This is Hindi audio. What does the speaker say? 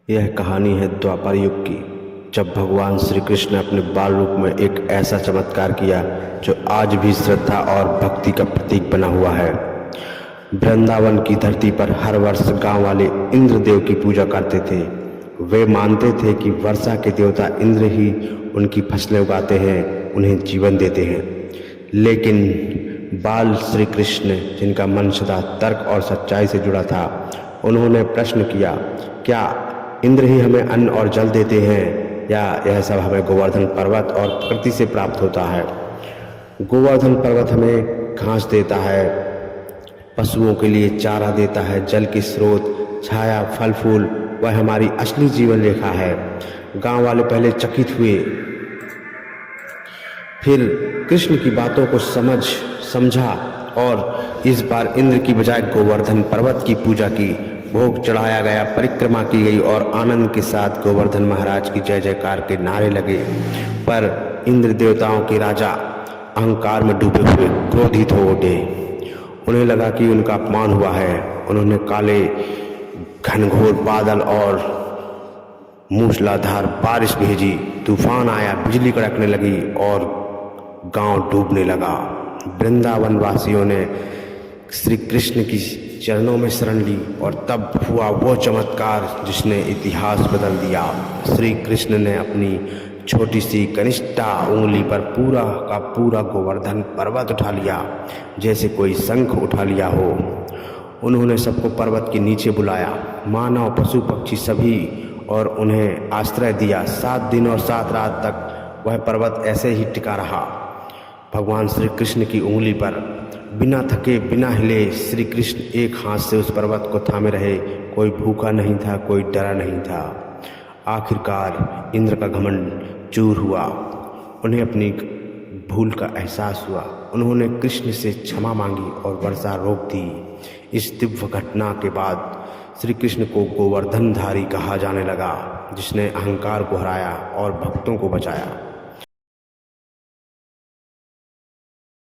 यह कहानी है द्वापर युग की, जब भगवान श्री कृष्ण ने अपने बाल रूप में एक ऐसा चमत्कार किया जो आज भी श्रद्धा और भक्ति का प्रतीक बना हुआ है। वृंदावन की धरती पर हर वर्ष गांव वाले इंद्रदेव की पूजा करते थे। वे मानते थे कि वर्षा के देवता इंद्र ही उनकी फसलें उगाते हैं, उन्हें जीवन देते हैं। लेकिन बाल श्री कृष्ण, जिनका मन सदा तर्क और सच्चाई से जुड़ा था, उन्होंने प्रश्न किया, क्या इंद्र ही हमें अन्न और जल देते हैं या यह सब हमें गोवर्धन पर्वत और प्रकृति से प्राप्त होता है? गोवर्धन पर्वत हमें घास देता है, पशुओं के लिए चारा देता है, जल के स्रोत, छाया, फल फूल, वह हमारी असली जीवन रेखा है। गांव वाले पहले चकित हुए, फिर कृष्ण की बातों को समझा और इस बार इंद्र की बजाय गोवर्धन पर्वत की पूजा की। भोग चढ़ाया गया, परिक्रमा की गई और आनंद के साथ गोवर्धन महाराज की जय जयकार के नारे लगे। पर इंद्र देवताओं के राजा अहंकार में डूबे हुए क्रोधित हो उठे। उन्हें लगा कि उनका अपमान हुआ है। उन्होंने काले घनघोर बादल और मूसलाधार बारिश भेजी। तूफान आया, बिजली कड़कने लगी और गांव डूबने लगा। वृंदावन वासियों ने श्री कृष्ण की चरणों में शरण ली और तब हुआ वो चमत्कार जिसने इतिहास बदल दिया। श्री कृष्ण ने अपनी छोटी सी कनिष्ठा उंगली पर पूरा का पूरा गोवर्धन पर्वत उठा लिया, जैसे कोई शंख उठा लिया हो। उन्होंने सबको पर्वत के नीचे बुलाया, मानव पशु पक्षी सभी, और उन्हें आश्रय दिया। 7 दिन और 7 रात तक वह पर्वत ऐसे ही टिका रहा। भगवान श्री कृष्ण की उंगली पर बिना थके, बिना हिले श्री कृष्ण एक हाथ से उस पर्वत को थामे रहे। कोई भूखा नहीं था, कोई डरा नहीं था। आखिरकार इंद्र का घमंड चूर हुआ। उन्हें अपनी भूल का एहसास हुआ। उन्होंने कृष्ण से क्षमा मांगी और वर्षा रोक दी। इस दिव्य घटना के बाद श्री कृष्ण को गोवर्धनधारी कहा जाने लगा, जिसने अहंकार को हराया और भक्तों को बचाया।